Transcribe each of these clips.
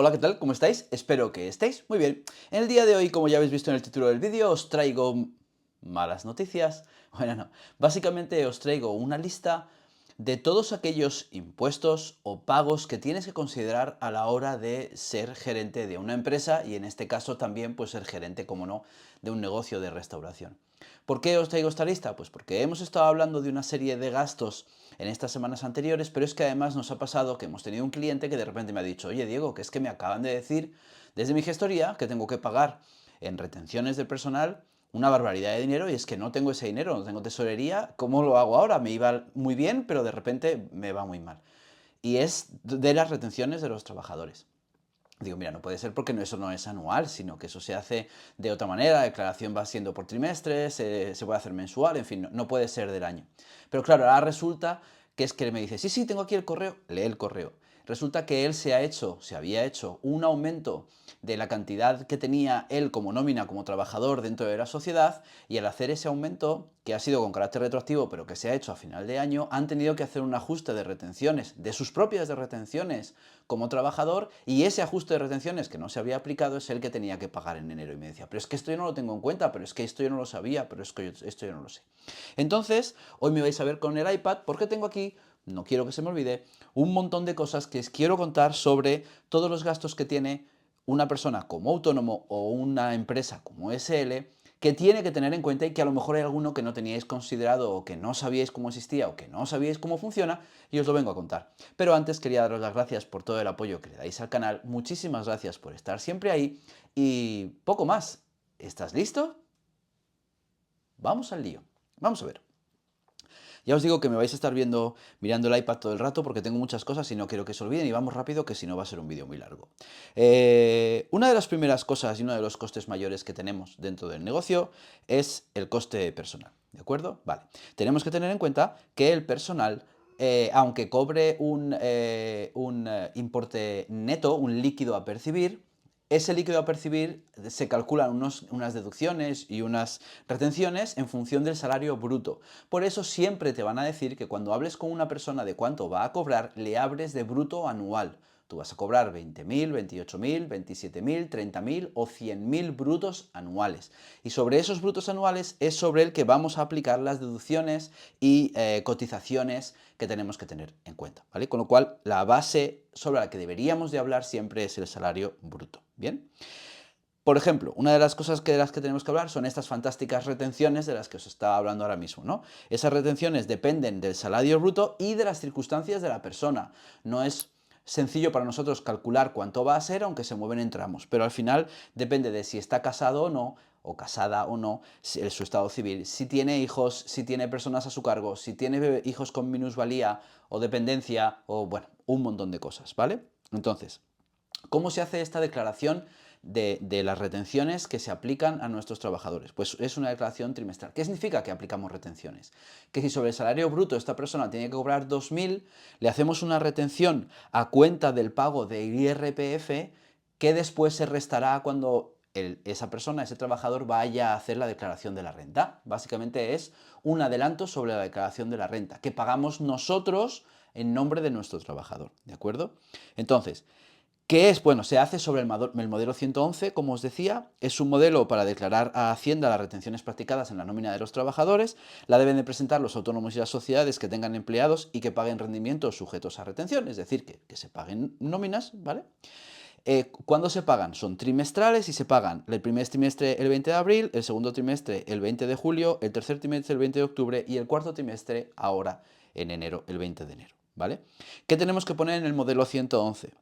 Hola, ¿qué tal? ¿Cómo estáis? Espero que estéis muy bien. En el día de hoy, como ya habéis visto en el título del vídeo, os traigo malas noticias. Bueno, no. Básicamente os traigo una lista de todos aquellos impuestos o pagos que tienes que considerar a la hora de ser gerente de una empresa y en este caso también pues ser gerente, como no, de un negocio de restauración. ¿Por qué os traigo esta lista? Pues porque hemos estado hablando de una serie de gastos en estas semanas anteriores, pero es que además nos ha pasado que hemos tenido un cliente que de repente me ha dicho: oye Diego, que es que me acaban de decir desde mi gestoría que tengo que pagar en retenciones del personal una barbaridad de dinero y es que no tengo ese dinero, no tengo tesorería, ¿cómo lo hago ahora? Me iba muy bien, pero de repente me va muy mal. Y es de las retenciones de los trabajadores. Digo, mira, no puede ser porque eso no es anual, sino que eso se hace de otra manera, la declaración va siendo por trimestres, se puede hacer mensual, en fin, no puede ser del año. Pero claro, ahora resulta que es que me dice, sí, sí, tengo aquí el correo, lee el correo. Resulta que él se había hecho un aumento de la cantidad que tenía él como nómina, como trabajador dentro de la sociedad, y al hacer ese aumento, que ha sido con carácter retroactivo, pero que se ha hecho a final de año, han tenido que hacer un ajuste de retenciones, de sus propias de retenciones como trabajador, y ese ajuste de retenciones que no se había aplicado es el que tenía que pagar en enero. Y me decía, pero es que esto yo no lo tengo en cuenta, pero es que esto yo no lo sabía, pero es que esto yo no lo sé. Entonces, hoy me vais a ver con el iPad porque tengo aquí, no quiero que se me olvide, un montón de cosas que os quiero contar sobre todos los gastos que tiene una persona como autónomo o una empresa como SL que tiene que tener en cuenta y que a lo mejor hay alguno que no teníais considerado o que no sabíais cómo existía o que no sabíais cómo funciona y os lo vengo a contar. Pero antes quería daros las gracias por todo el apoyo que le dais al canal, muchísimas gracias por estar siempre ahí y poco más. ¿Estás listo? Vamos al lío. Vamos a ver. Ya os digo que me vais a estar mirando el iPad todo el rato porque tengo muchas cosas y no quiero que se olviden y vamos rápido que si no va a ser un vídeo muy largo. Una de las primeras cosas y uno de los costes mayores que tenemos dentro del negocio es el coste personal, ¿de acuerdo? Vale, tenemos que tener en cuenta que el personal aunque cobre un importe neto, un líquido a percibir, ese líquido a percibir se calculan unas deducciones y unas retenciones en función del salario bruto. Por eso siempre te van a decir que cuando hables con una persona de cuánto va a cobrar, le hables de bruto anual. Tú vas a cobrar 20.000, 28.000, 27.000, 30.000 o 100.000 brutos anuales. Y sobre esos brutos anuales es sobre el que vamos a aplicar las deducciones y cotizaciones que tenemos que tener en cuenta, ¿vale? Con lo cual, la base sobre la que deberíamos de hablar siempre es el salario bruto, ¿bien? Por ejemplo, una de las cosas de las que tenemos que hablar son estas fantásticas retenciones de las que os estaba hablando ahora mismo, ¿no? Esas retenciones dependen del salario bruto y de las circunstancias de la persona. No es sencillo para nosotros calcular cuánto va a ser, aunque se mueven en tramos, pero al final depende de si está casado o no, o casada o no, su estado civil, si tiene hijos, si tiene personas a su cargo, si tiene hijos con minusvalía o dependencia, o bueno, un montón de cosas, ¿vale? Entonces, ¿cómo se hace esta declaración de las retenciones que se aplican a nuestros trabajadores? Pues es una declaración trimestral. ¿Qué significa que aplicamos retenciones? Que si sobre el salario bruto esta persona tiene que cobrar 2.000, le hacemos una retención a cuenta del pago de IRPF que después se restará cuando esa persona, ese trabajador, vaya a hacer la declaración de la renta. Básicamente es un adelanto sobre la declaración de la renta que pagamos nosotros en nombre de nuestro trabajador, ¿de acuerdo? Entonces, ¿qué es? Bueno, se hace sobre el modelo 111, como os decía. Es un modelo para declarar a Hacienda las retenciones practicadas en la nómina de los trabajadores. La deben de presentar los autónomos y las sociedades que tengan empleados y que paguen rendimientos sujetos a retención, es decir, que se paguen nóminas, ¿vale? ¿Cuándo se pagan? Son trimestrales y se pagan el primer trimestre el 20 de abril, el segundo trimestre el 20 de julio, el tercer trimestre el 20 de octubre y el cuarto trimestre ahora en enero, el 20 de enero, ¿vale? ¿Qué tenemos que poner en el modelo 111?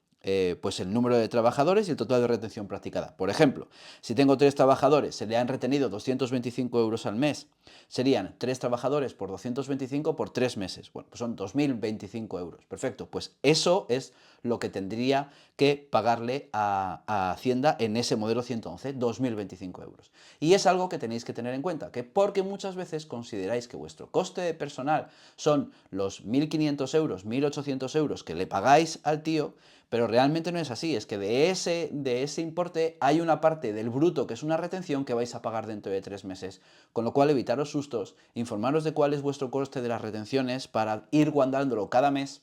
Pues el número de trabajadores y el total de retención practicada. Por ejemplo, si tengo 3 trabajadores, se le han retenido 225 euros al mes, serían 3 trabajadores por 225 por 3 meses. Bueno, pues son 2.025 euros. Perfecto, pues eso es lo que tendría que pagarle a Hacienda en ese modelo 111, 2.025 euros. Y es algo que tenéis que tener en cuenta, que porque muchas veces consideráis que vuestro coste de personal son los 1.500 euros, 1.800 euros que le pagáis al tío, pero realmente no es así, es que de ese importe hay una parte del bruto que es una retención que vais a pagar dentro de 3 meses, con lo cual evitaros sustos, informaros de cuál es vuestro coste de las retenciones para ir guardándolo cada mes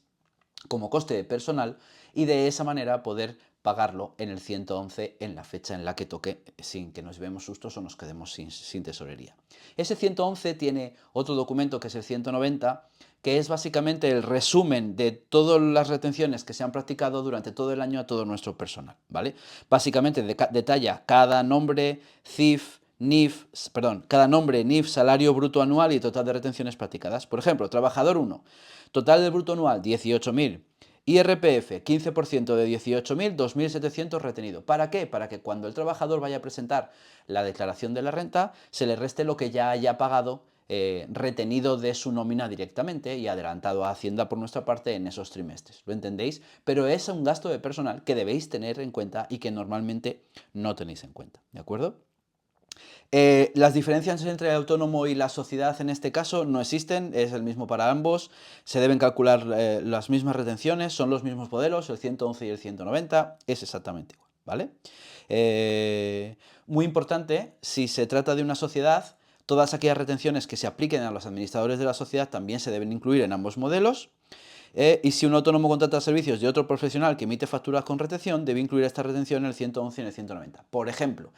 como coste de personal y de esa manera poder pagarlo en el 111 en la fecha en la que toque, sin que nos llevemos sustos o nos quedemos sin tesorería. Ese 111 tiene otro documento que es el 190, que es básicamente el resumen de todas las retenciones que se han practicado durante todo el año a todo nuestro personal, ¿vale? Básicamente detalla cada nombre, CIF, NIF, cada nombre, NIF, salario bruto anual y total de retenciones practicadas. Por ejemplo, trabajador 1, total del bruto anual 18.000, IRPF, 15% de 18.000, 2.700 retenido. ¿Para qué? Para que cuando el trabajador vaya a presentar la declaración de la renta, se le reste lo que ya haya pagado retenido de su nómina directamente y adelantado a Hacienda por nuestra parte en esos trimestres. ¿Lo entendéis? Pero es un gasto de personal que debéis tener en cuenta y que normalmente no tenéis en cuenta. ¿De acuerdo? Las diferencias entre el autónomo y la sociedad en este caso no existen, es el mismo para ambos, se deben calcular las mismas retenciones, son los mismos modelos, el 111 y el 190, es exactamente igual, ¿vale? Muy importante, si se trata de una sociedad, todas aquellas retenciones que se apliquen a los administradores de la sociedad también se deben incluir en ambos modelos. Y si un autónomo contrata servicios de otro profesional que emite facturas con retención, debe incluir esta retención en el 111 y en el 190. Por ejemplo,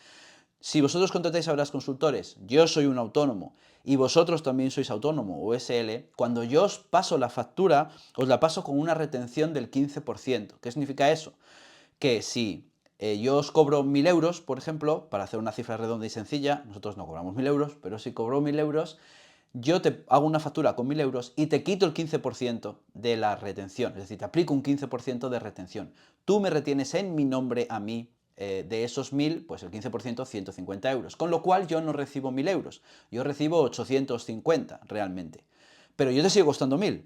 si vosotros contratáis a las consultores, yo soy un autónomo y vosotros también sois autónomo o SL, cuando yo os paso la factura, os la paso con una retención del 15%. ¿Qué significa eso? Que si yo os cobro 1.000 euros, por ejemplo, para hacer una cifra redonda y sencilla, nosotros no cobramos 1.000 euros, pero si cobro 1.000 euros, yo te hago una factura con 1.000 euros y te quito el 15% de la retención, es decir, te aplico un 15% de retención. Tú me retienes en mi nombre a mí de esos 1.000, pues el 15%, 150 euros. Con lo cual yo no recibo 1.000 euros, yo recibo 850 realmente. Pero yo te sigo costando 1.000.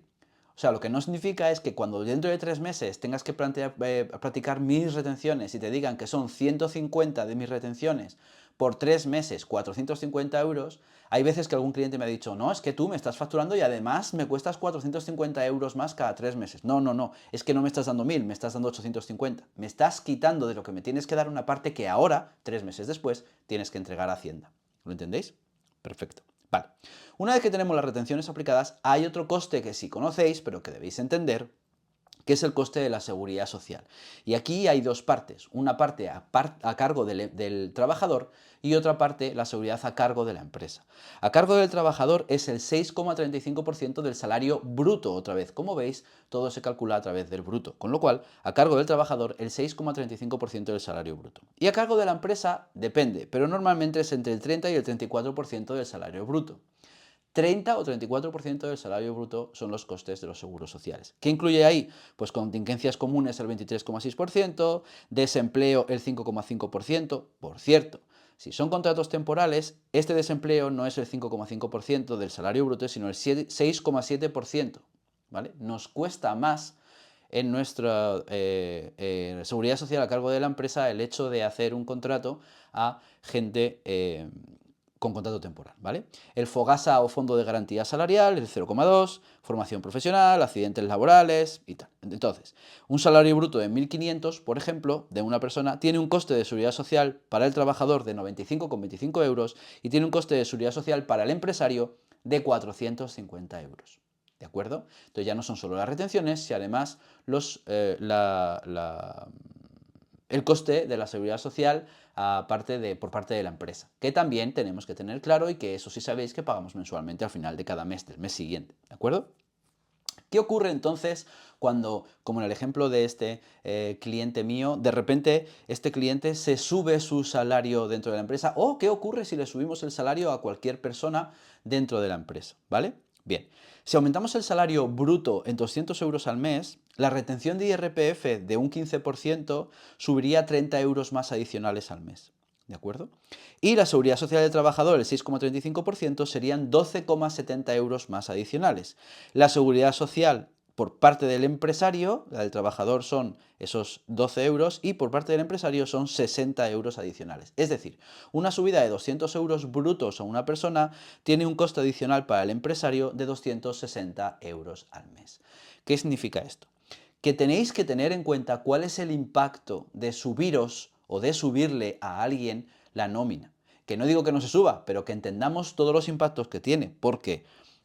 O sea, lo que no significa es que cuando dentro de 3 meses tengas que practicar mis retenciones y te digan que son 150 de mis retenciones por 3 meses, 450 euros, hay veces que algún cliente me ha dicho, no, es que tú me estás facturando y además me cuestas 450 euros más cada 3 meses. No, no, no, es que no me estás dando 1.000, me estás dando 850. Me estás quitando de lo que me tienes que dar una parte que ahora, 3 meses después, tienes que entregar a Hacienda. ¿Lo entendéis? Perfecto. Vale. Una vez que tenemos las retenciones aplicadas, hay otro coste que sí conocéis, pero que debéis entender, que es el coste de la seguridad social. Y aquí hay dos partes, una parte a cargo del trabajador y otra parte, la seguridad a cargo de la empresa. A cargo del trabajador es el 6,35% del salario bruto, otra vez, como veis, todo se calcula a través del bruto, con lo cual, a cargo del trabajador, el 6,35% del salario bruto. Y a cargo de la empresa, depende, pero normalmente es entre el 30 y el 34% del salario bruto. 30 o 34% del salario bruto son los costes de los seguros sociales. ¿Qué incluye ahí? Pues contingencias comunes el 23,6%, desempleo el 5,5%. Por cierto, si son contratos temporales, este desempleo no es el 5,5% del salario bruto, sino el 6,7%. ¿Vale? Nos cuesta más en nuestra seguridad social a cargo de la empresa el hecho de hacer un contrato a gente con contrato temporal, ¿vale? El FOGASA o Fondo de Garantía Salarial, el 0,2, formación profesional, accidentes laborales y tal. Entonces, un salario bruto de 1.500, por ejemplo, de una persona, tiene un coste de seguridad social para el trabajador de 95,25 euros y tiene un coste de seguridad social para el empresario de 450 euros. ¿De acuerdo? Entonces ya no son solo las retenciones, sino además el coste de la seguridad social por parte de la empresa, que también tenemos que tener claro y que eso sí sabéis que pagamos mensualmente al final de cada mes, del mes siguiente, ¿de acuerdo? ¿Qué ocurre entonces cuando, como en el ejemplo de este cliente mío, de repente este cliente se sube su salario dentro de la empresa? ¿O qué ocurre si le subimos el salario a cualquier persona dentro de la empresa? ¿Vale? Bien, si aumentamos el salario bruto en 200 euros al mes, la retención de IRPF de un 15% subiría 30 euros más adicionales al mes. ¿De acuerdo? Y la seguridad social del trabajador, el 6,35%, serían 12,70 euros más adicionales. La seguridad social por parte del empresario, la del trabajador son esos 12 euros y por parte del empresario son 60 euros adicionales. Es decir, una subida de 200 euros brutos a una persona tiene un coste adicional para el empresario de 260 euros al mes. ¿Qué significa esto? Que tenéis que tener en cuenta cuál es el impacto de subiros o de subirle a alguien la nómina. Que no digo que no se suba, pero que entendamos todos los impactos que tiene. Porque,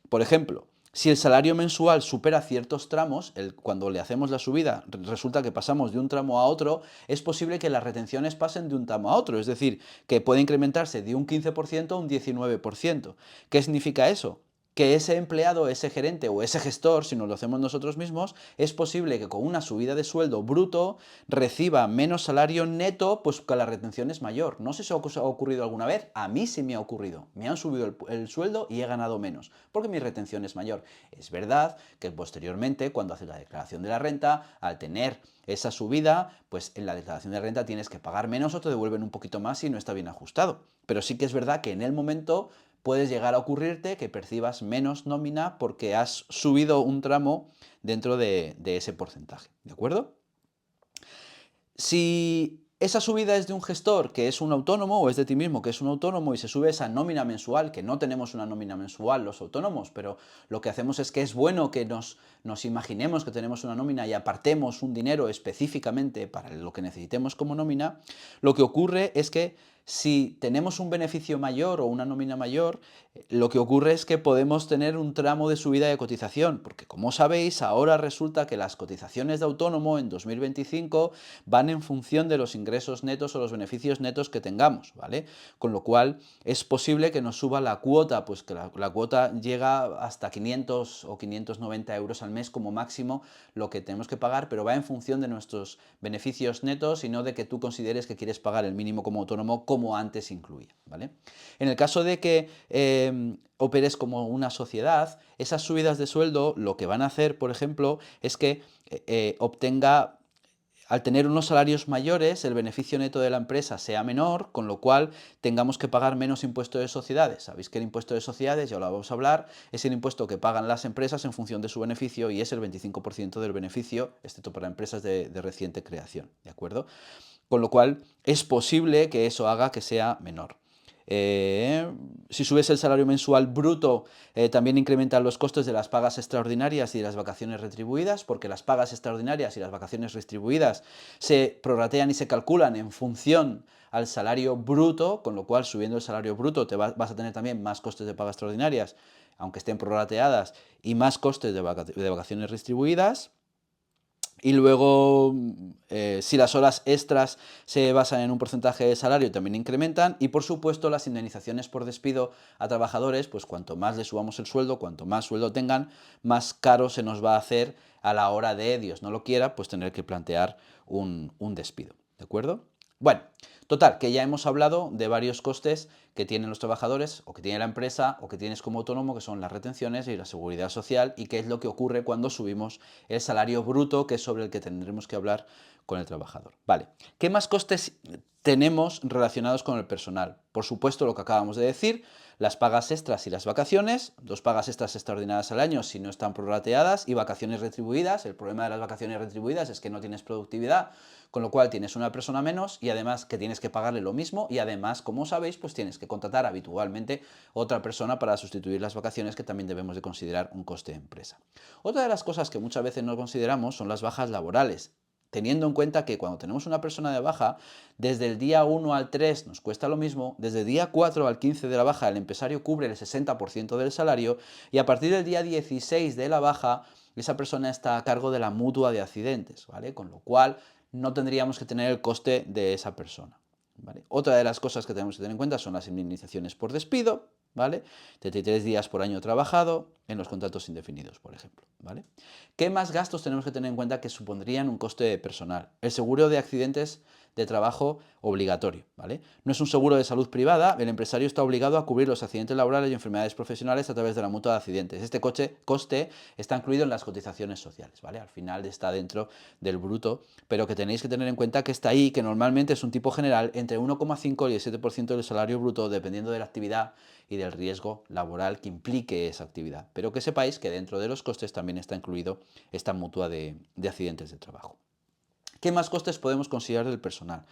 por ejemplo, Si el salario mensual supera ciertos tramos, cuando le hacemos la subida, resulta que pasamos de un tramo a otro, es posible que las retenciones pasen de un tramo a otro, es decir, que puede incrementarse de un 15% a un 19%. ¿Qué significa eso? Que ese empleado, ese gerente o ese gestor, si nos lo hacemos nosotros mismos, es posible que con una subida de sueldo bruto reciba menos salario neto, pues que la retención es mayor. No sé si os ha ocurrido alguna vez, a mí sí me ha ocurrido. Me han subido el sueldo y he ganado menos, porque mi retención es mayor. Es verdad que posteriormente, cuando haces la declaración de la renta, al tener esa subida, pues en la declaración de renta tienes que pagar menos o te devuelven un poquito más si no está bien ajustado. Pero sí que es verdad que en el momento puedes llegar a ocurrirte que percibas menos nómina porque has subido un tramo dentro de ese porcentaje, ¿de acuerdo? Si esa subida es de un gestor que es un autónomo o es de ti mismo que es un autónomo y se sube esa nómina mensual, que no tenemos una nómina mensual los autónomos, pero lo que hacemos es que es bueno que nos imaginemos que tenemos una nómina y apartemos un dinero específicamente para lo que necesitemos como nómina, lo que ocurre es que si tenemos un beneficio mayor o una nómina mayor, lo que ocurre es que podemos tener un tramo de subida de cotización, porque como sabéis, ahora resulta que las cotizaciones de autónomo en 2025 van en función de los ingresos netos o los beneficios netos que tengamos, ¿vale? Con lo cual es posible que nos suba la cuota, pues que la cuota llega hasta 500 o 590 euros al mes como máximo lo que tenemos que pagar, pero va en función de nuestros beneficios netos y no de que tú consideres que quieres pagar el mínimo como autónomo como antes incluía, ¿vale? En el caso de que operes como una sociedad, esas subidas de sueldo lo que van a hacer, por ejemplo, es que obtenga al tener unos salarios mayores, el beneficio neto de la empresa sea menor, con lo cual tengamos que pagar menos impuesto de sociedades. Sabéis que el impuesto de sociedades, ya lo vamos a hablar, es el impuesto que pagan las empresas en función de su beneficio y es el 25% del beneficio, excepto para empresas de reciente creación, ¿de acuerdo? Con lo cual es posible que eso haga que sea menor. Si subes el salario mensual bruto, también incrementan los costes de las pagas extraordinarias y de las vacaciones retribuidas, porque las pagas extraordinarias y las vacaciones retribuidas se prorratean y se calculan en función al salario bruto, con lo cual subiendo el salario bruto vas a tener también más costes de pagas extraordinarias, aunque estén prorrateadas, y más costes de vacaciones retribuidas. Y luego, si las horas extras se basan en un porcentaje de salario, también incrementan. Y por supuesto, las indemnizaciones por despido a trabajadores, pues cuanto más les subamos el sueldo, cuanto más sueldo tengan, más caro se nos va a hacer a la hora de, Dios no lo quiera, pues tener que plantear un despido. ¿De acuerdo? Bueno, total, que ya hemos hablado de varios costes que tienen los trabajadores o que tiene la empresa o que tienes como autónomo, que son las retenciones y la seguridad social, y qué es lo que ocurre cuando subimos el salario bruto, que es sobre el que tendremos que hablar con el trabajador. Vale, ¿qué más costes tenemos relacionados con el personal? Por supuesto, lo que acabamos de decir, las pagas extras y las vacaciones, 2 pagas extras extraordinarias al año si no están prorrateadas y vacaciones retribuidas. El problema de las vacaciones retribuidas es que no tienes productividad, con lo cual tienes una persona menos y además que tienes que pagarle lo mismo y además, como sabéis, pues tienes que contratar habitualmente otra persona para sustituir las vacaciones, que también debemos de considerar un coste de empresa. Otra de las cosas que muchas veces no consideramos son las bajas laborales, teniendo en cuenta que cuando tenemos una persona de baja, desde el día 1 al 3 nos cuesta lo mismo, desde el día 4 al 15 de la baja el empresario cubre el 60% del salario y a partir del día 16 de la baja esa persona está a cargo de la mutua de accidentes, ¿vale? Con lo cual no tendríamos que tener el coste de esa persona, ¿vale? Otra de las cosas que tenemos que tener en cuenta son las indemnizaciones por despido, ¿vale? 33 días por año trabajado en los contratos indefinidos, por ejemplo, ¿vale? ¿Qué más gastos tenemos que tener en cuenta que supondrían un coste de personal? El seguro de accidentes de trabajo obligatorio, ¿vale? No es un seguro de salud privada, el empresario está obligado a cubrir los accidentes laborales y enfermedades profesionales a través de la mutua de accidentes. Este coste está incluido en las cotizaciones sociales, ¿vale? Al final está dentro del bruto, pero que tenéis que tener en cuenta que está ahí, que normalmente es un tipo general entre 1,5 y el 7% del salario bruto, dependiendo de la actividad y del riesgo laboral que implique esa actividad. Pero que sepáis que dentro de los costes también está incluido esta mutua de accidentes de trabajo. ¿Qué más costes podemos considerar del personal?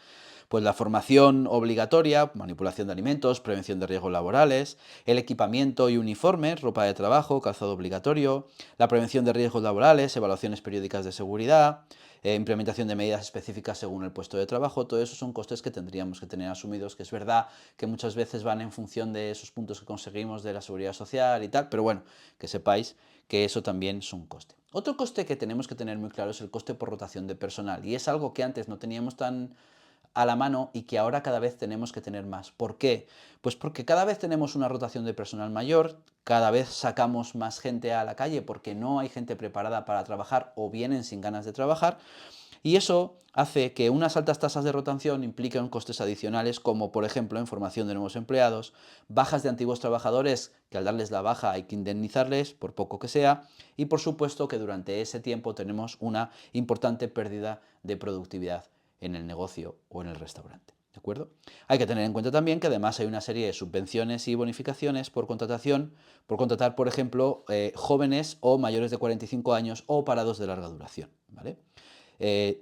Pues la formación obligatoria, manipulación de alimentos, prevención de riesgos laborales, el equipamiento y uniformes, ropa de trabajo, calzado obligatorio, la prevención de riesgos laborales, evaluaciones periódicas de seguridad, implementación de medidas específicas según el puesto de trabajo. Todo eso son costes que tendríamos que tener asumidos, que es verdad que muchas veces van en función de esos puntos que conseguimos de la seguridad social y tal, pero bueno, que sepáis que eso también es un coste. Otro coste que tenemos que tener muy claro es el coste por rotación de personal, y es algo que antes no teníamos tan a la mano y que ahora cada vez tenemos que tener más. ¿Por qué? Pues porque cada vez tenemos una rotación de personal mayor, cada vez sacamos más gente a la calle porque no hay gente preparada para trabajar o vienen sin ganas de trabajar, y eso hace que unas altas tasas de rotación impliquen costes adicionales, como por ejemplo en formación de nuevos empleados, bajas de antiguos trabajadores que al darles la baja hay que indemnizarles, por poco que sea, y por supuesto que durante ese tiempo tenemos una importante pérdida de productividad en el negocio o en el restaurante. ¿De acuerdo? Hay que tener en cuenta también que además hay una serie de subvenciones y bonificaciones por contratación, por contratar, por ejemplo, jóvenes o mayores de 45 años o parados de larga duración. ¿Vale?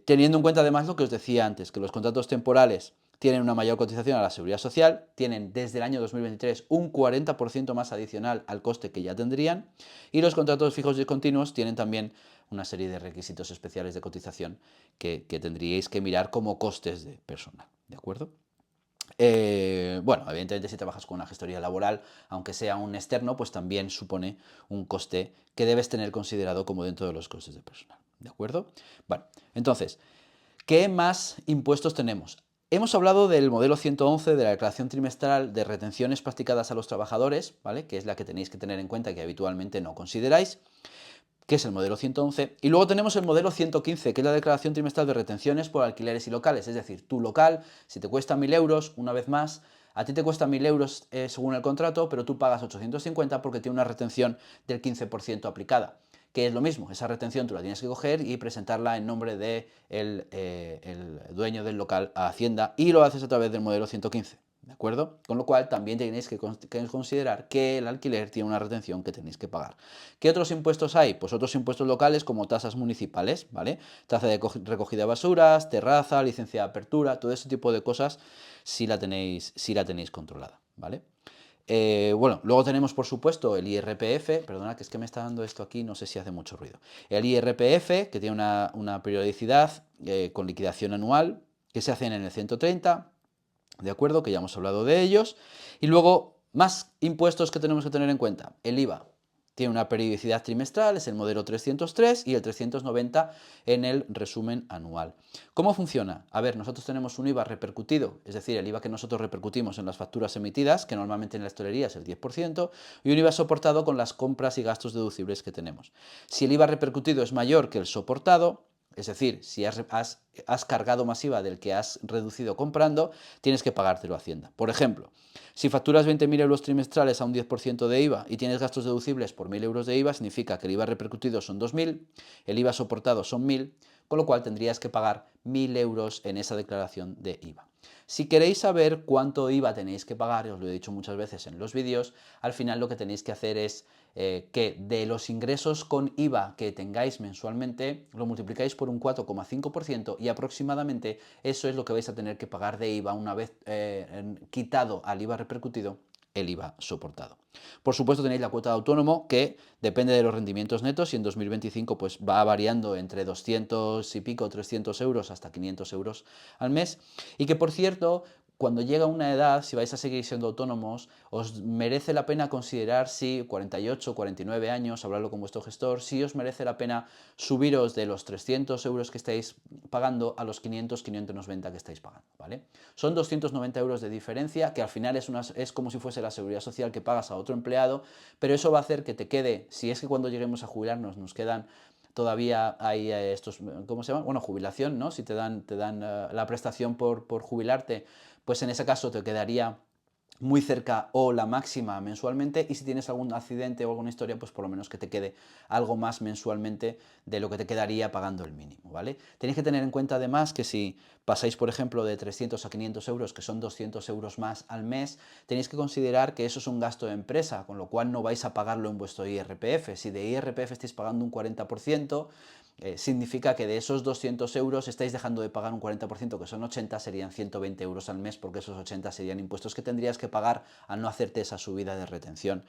Teniendo en cuenta además lo que os decía antes, que los contratos temporales tienen una mayor cotización a la seguridad social, tienen desde el año 2023 un 40% más adicional al coste que ya tendrían, y los contratos fijos y continuos tienen también una serie de requisitos especiales de cotización que tendríais que mirar como costes de personal, ¿de acuerdo? Bueno, evidentemente si trabajas con una gestoría laboral, aunque sea un externo, pues también supone un coste que debes tener considerado como dentro de los costes de personal, ¿de acuerdo? Bueno, entonces, ¿qué más impuestos tenemos? Hemos hablado del modelo 111 de la declaración trimestral de retenciones practicadas a los trabajadores, ¿vale? Que es la que tenéis que tener en cuenta y que habitualmente no consideráis, que es el modelo 111, y luego tenemos el modelo 115, que es la declaración trimestral de retenciones por alquileres y locales, es decir, tu local, si te cuesta 1.000 euros, una vez más, a ti te cuesta 1.000 euros según el contrato, pero tú pagas 850 porque tiene una retención del 15% aplicada, que es lo mismo, esa retención tú la tienes que coger y presentarla en nombre de el dueño del local a Hacienda, y lo haces a través del modelo 115. ¿De acuerdo? Con lo cual también tenéis que considerar que el alquiler tiene una retención que tenéis que pagar. ¿Qué otros impuestos hay? Pues otros impuestos locales como tasas municipales, ¿vale? Tasa de recogida de basuras, terraza, licencia de apertura, todo ese tipo de cosas si la tenéis controlada, ¿vale? Bueno, luego tenemos por supuesto el IRPF, perdona que es que me está dando esto aquí, no sé si hace mucho ruido. El IRPF, que tiene una periodicidad con liquidación anual, que se hacen en el 130, ¿de acuerdo? Que ya hemos hablado de ellos. Y luego, más impuestos que tenemos que tener en cuenta. El IVA tiene una periodicidad trimestral, es el modelo 303 y el 390 en el resumen anual. ¿Cómo funciona? A ver, nosotros tenemos un IVA repercutido, es decir, el IVA que nosotros repercutimos en las facturas emitidas, que normalmente en la hostelería es el 10%, y un IVA soportado con las compras y gastos deducibles que tenemos. Si el IVA repercutido es mayor que el soportado, es decir, si has cargado más IVA del que has reducido comprando, tienes que pagártelo a Hacienda. Por ejemplo, si facturas 20.000 euros trimestrales a un 10% de IVA y tienes gastos deducibles por 1.000 euros de IVA, significa que el IVA repercutido son 2.000, el IVA soportado son 1.000, con lo cual tendrías que pagar 1.000 euros en esa declaración de IVA. Si queréis saber cuánto IVA tenéis que pagar, os lo he dicho muchas veces en los vídeos, al final lo que tenéis que hacer es que de los ingresos con IVA que tengáis mensualmente, lo multiplicáis por un 4,5% y aproximadamente eso es lo que vais a tener que pagar de IVA una vez quitado al IVA repercutido el IVA soportado. Por supuesto tenéis la cuota de autónomo que depende de los rendimientos netos y en 2025 pues va variando entre 200 y pico, 300 euros hasta 500 euros al mes, y que por cierto, cuando llega una edad, si vais a seguir siendo autónomos, os merece la pena considerar si 48, 49 años, hablarlo con vuestro gestor, si os merece la pena subiros de los 300 euros que estáis pagando a los 500, 590 que estáis pagando, ¿vale? Son 290 euros de diferencia, que al final es como si fuese la seguridad social que pagas a otro empleado, pero eso va a hacer que te quede, si es que cuando lleguemos a jubilarnos nos quedan todavía hay estos, ¿cómo se llama? Bueno, jubilación, ¿no? Si te dan la prestación por jubilarte, pues en ese caso te quedaría muy cerca o la máxima mensualmente, y si tienes algún accidente o alguna historia, pues por lo menos que te quede algo más mensualmente de lo que te quedaría pagando el mínimo, ¿vale? Tenéis que tener en cuenta además que si pasáis, por ejemplo, de 300 a 500 euros, que son 200 euros más al mes, tenéis que considerar que eso es un gasto de empresa, con lo cual no vais a pagarlo en vuestro IRPF. Si de IRPF estáis pagando un 40%, significa que de esos 200 euros estáis dejando de pagar un 40%, que son 80, serían 120 euros al mes, porque esos 80 serían impuestos que tendrías que pagar al no hacerte esa subida de retención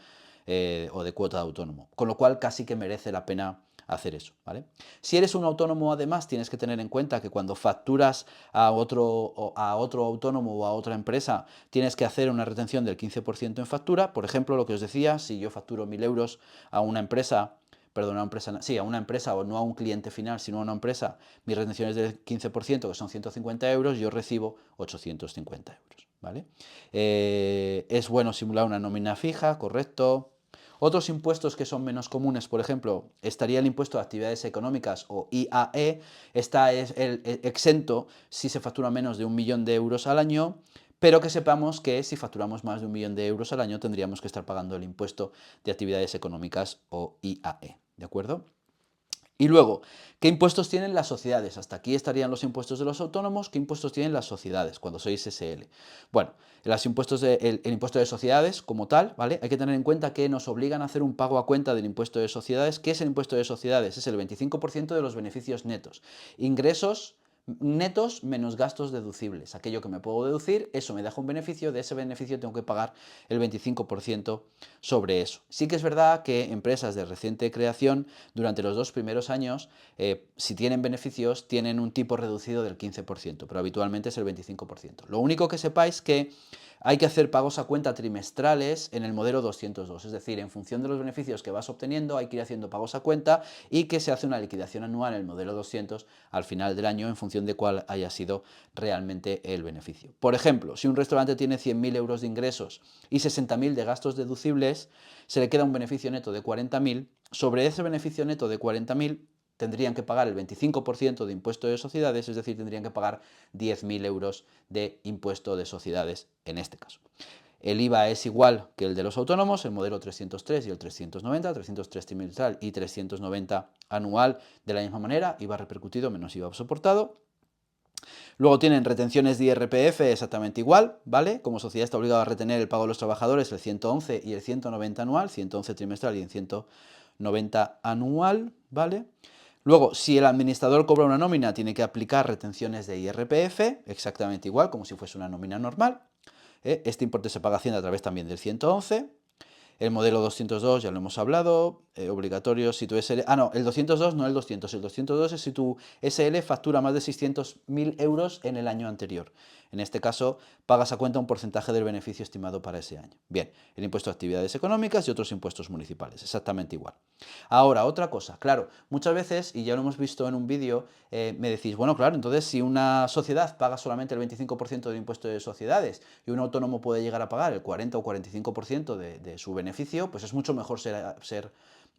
o de cuota de autónomo. Con lo cual casi que merece la pena hacer eso, ¿vale? Si eres un autónomo, además, tienes que tener en cuenta que cuando facturas a otro autónomo o a otra empresa, tienes que hacer una retención del 15% en factura. Por ejemplo, lo que os decía, si yo facturo 1.000 euros a una empresa, perdón, sí, a una empresa o no a un cliente final, sino a una empresa, mi retención es del 15%, que son 150 euros, yo recibo 850 euros, ¿vale? Es bueno simular una nómina fija, correcto. Otros impuestos que son menos comunes, por ejemplo, estaría el impuesto de actividades económicas o IAE, está es el exento si se factura menos de 1.000.000 de euros al año, pero que sepamos que si facturamos más de 1.000.000 de euros al año tendríamos que estar pagando el impuesto de actividades económicas o IAE, ¿de acuerdo? Y luego, ¿qué impuestos tienen las sociedades? Hasta aquí estarían los impuestos de los autónomos. ¿Qué impuestos tienen las sociedades cuando sois SL? Bueno, el impuesto de sociedades como tal, ¿vale? Hay que tener en cuenta que nos obligan a hacer un pago a cuenta del impuesto de sociedades. ¿Qué es el impuesto de sociedades? Es el 25% de los beneficios netos. Ingresos netos menos gastos deducibles. Aquello que me puedo deducir, eso me deja un beneficio, de ese beneficio tengo que pagar el 25% sobre eso. Sí que es verdad que empresas de reciente creación, durante los 2 primeros años, si tienen beneficios, tienen un tipo reducido del 15%, pero habitualmente es el 25%. Lo único que sepáis que hay que hacer pagos a cuenta trimestrales en el modelo 202, es decir, en función de los beneficios que vas obteniendo hay que ir haciendo pagos a cuenta y que se hace una liquidación anual en el modelo 200 al final del año en función de cuál haya sido realmente el beneficio. Por ejemplo, si un restaurante tiene 100.000 euros de ingresos y 60.000 de gastos deducibles, se le queda un beneficio neto de 40.000, sobre ese beneficio neto de 40.000 tendrían que pagar el 25% de impuesto de sociedades, es decir, tendrían que pagar 10.000 euros de impuesto de sociedades en este caso. El IVA es igual que el de los autónomos, el modelo 303 y el 390, 303 trimestral y 390 anual de la misma manera, IVA repercutido menos IVA soportado. Luego tienen retenciones de IRPF exactamente igual, ¿vale? Como sociedad está obligado a retener el pago de los trabajadores, el 111 y el 190 anual, 111 trimestral y el 190 anual, ¿vale? Luego, si el administrador cobra una nómina, tiene que aplicar retenciones de IRPF, exactamente igual, como si fuese una nómina normal. Este importe se paga a Hacienda a través también del 111. El modelo 202 ya lo hemos hablado, obligatorio si tu SL... Ah, no, el 202 no el 200, el 202 es si tu SL factura más de 600.000 euros en el año anterior. En este caso, pagas a cuenta un porcentaje del beneficio estimado para ese año. Bien, el impuesto a actividades económicas y otros impuestos municipales, exactamente igual. Ahora, otra cosa, claro, muchas veces, y ya lo hemos visto en un vídeo, me decís, bueno, claro, entonces si una sociedad paga solamente el 25% del impuesto de sociedades y un autónomo puede llegar a pagar el 40 o 45% de su beneficio, pues es mucho mejor ser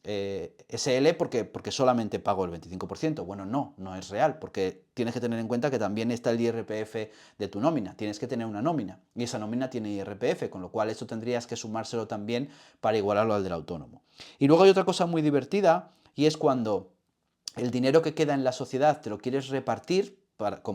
SL porque solamente pago el 25%. Bueno, no es real, porque tienes que tener en cuenta que también está el IRPF de tu nómina, tienes que tener una nómina, y esa nómina tiene IRPF, con lo cual eso tendrías que sumárselo también para igualarlo al del autónomo. Y luego hay otra cosa muy divertida, y es cuando el dinero que queda en la sociedad te lo quieres repartir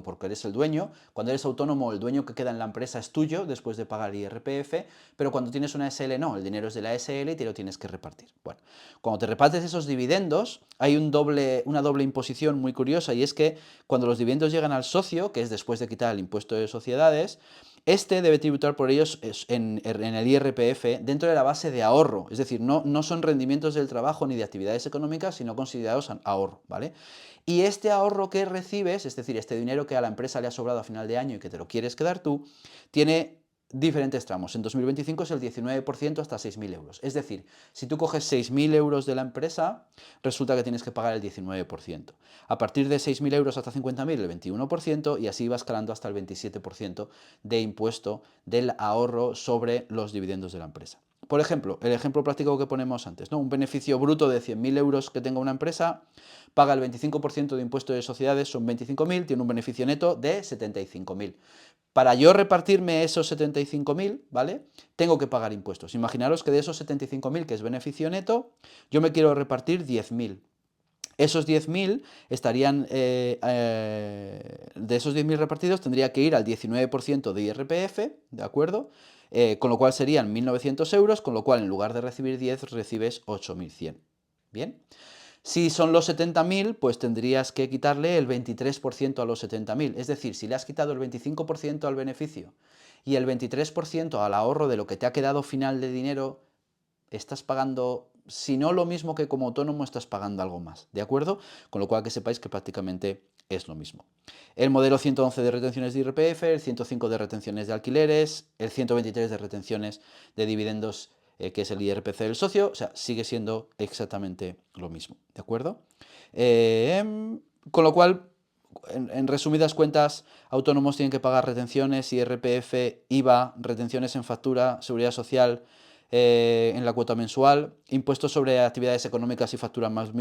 porque eres el dueño. Cuando eres autónomo, el dueño que queda en la empresa es tuyo después de pagar IRPF, pero cuando tienes una SL no, el dinero es de la SL y te lo tienes que repartir. Bueno, cuando te repartes esos dividendos, hay una doble imposición muy curiosa, y es que cuando los dividendos llegan al socio, que es después de quitar el impuesto de sociedades, este debe tributar por ellos en el IRPF dentro de la base de ahorro, es decir, no son rendimientos del trabajo ni de actividades económicas, sino considerados ahorro, ¿vale? Y este ahorro que recibes, es decir, este dinero que a la empresa le ha sobrado a final de año y que te lo quieres quedar tú, tiene diferentes tramos. En 2025 es el 19% hasta 6.000 euros. Es decir, si tú coges 6.000 euros de la empresa, resulta que tienes que pagar el 19%. A partir de 6.000 euros hasta 50.000, el 21%, y así va escalando hasta el 27% de impuesto del ahorro sobre los dividendos de la empresa. Por ejemplo, el ejemplo práctico que ponemos antes, ¿no? Un beneficio bruto de 100.000 euros que tenga una empresa, paga el 25% de impuesto de sociedades, son 25.000, tiene un beneficio neto de 75.000. Para yo repartirme esos 75.000, ¿vale? Tengo que pagar impuestos. Imaginaros que de esos 75.000, que es beneficio neto, yo me quiero repartir 10.000. Esos 10.000 estarían, de esos 10.000 repartidos tendría que ir al 19% de IRPF, ¿de acuerdo? Con lo cual serían 1.900 euros, con lo cual en lugar de recibir 10 recibes 8.100. ¿Bien? Si son los 70.000, pues tendrías que quitarle el 23% a los 70.000. Es decir, si le has quitado el 25% al beneficio y el 23% al ahorro de lo que te ha quedado final de dinero, estás pagando, si no lo mismo que como autónomo, estás pagando algo más, ¿de acuerdo? Con lo cual que sepáis que prácticamente es lo mismo. El modelo 111 de retenciones de IRPF, el 105 de retenciones de alquileres, el 123 de retenciones de dividendos que es el IRPC del socio, o sea, sigue siendo exactamente lo mismo, ¿de acuerdo? Con lo cual, en resumidas cuentas, autónomos tienen que pagar retenciones, IRPF, IVA, retenciones en factura, seguridad social, en la cuota mensual, impuestos sobre actividades económicas y facturan más de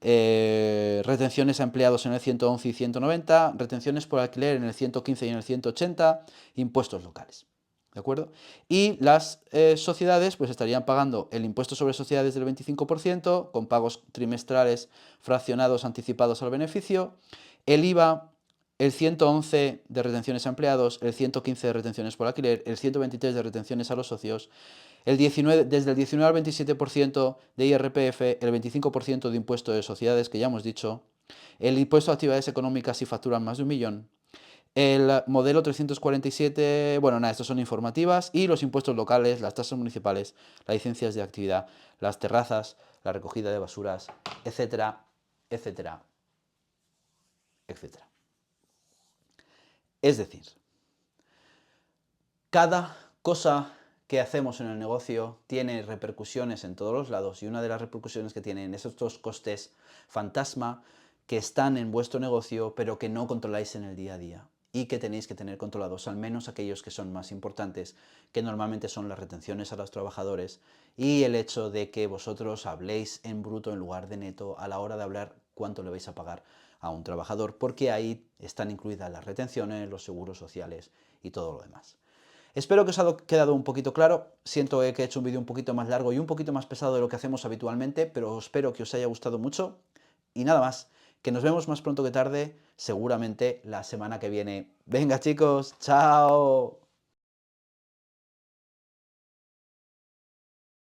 1.000.000, retenciones a empleados en el 111 y 190, retenciones por alquiler en el 115 y en el 180, impuestos locales. ¿De acuerdo? Y las sociedades pues estarían pagando el impuesto sobre sociedades del 25%, con pagos trimestrales fraccionados anticipados al beneficio, el IVA, el 111 de retenciones a empleados, el 115 de retenciones por alquiler, el 123 de retenciones a los socios, desde el 19 al 27% de IRPF, el 25% de impuesto de sociedades, que ya hemos dicho, el impuesto a actividades económicas si facturan más de 1.000.000, el modelo 347, bueno, nada, estos son informativas, y los impuestos locales, las tasas municipales, las licencias de actividad, las terrazas, la recogida de basuras, etcétera, etcétera, etcétera. Es decir, cada cosa que hacemos en el negocio tiene repercusiones en todos los lados, y una de las repercusiones que tienen esos dos costes fantasma que están en vuestro negocio pero que no controláis en el día a día y que tenéis que tener controlados, al menos aquellos que son más importantes, que normalmente son las retenciones a los trabajadores y el hecho de que vosotros habléis en bruto en lugar de neto a la hora de hablar cuánto le vais a pagar a un trabajador, porque ahí están incluidas las retenciones, los seguros sociales y todo lo demás. Espero que os haya quedado un poquito claro. Siento que he hecho un vídeo un poquito más largo y un poquito más pesado de lo que hacemos habitualmente, pero espero que os haya gustado mucho. Y nada más, que nos vemos más pronto que tarde, seguramente la semana que viene. Venga chicos, chao.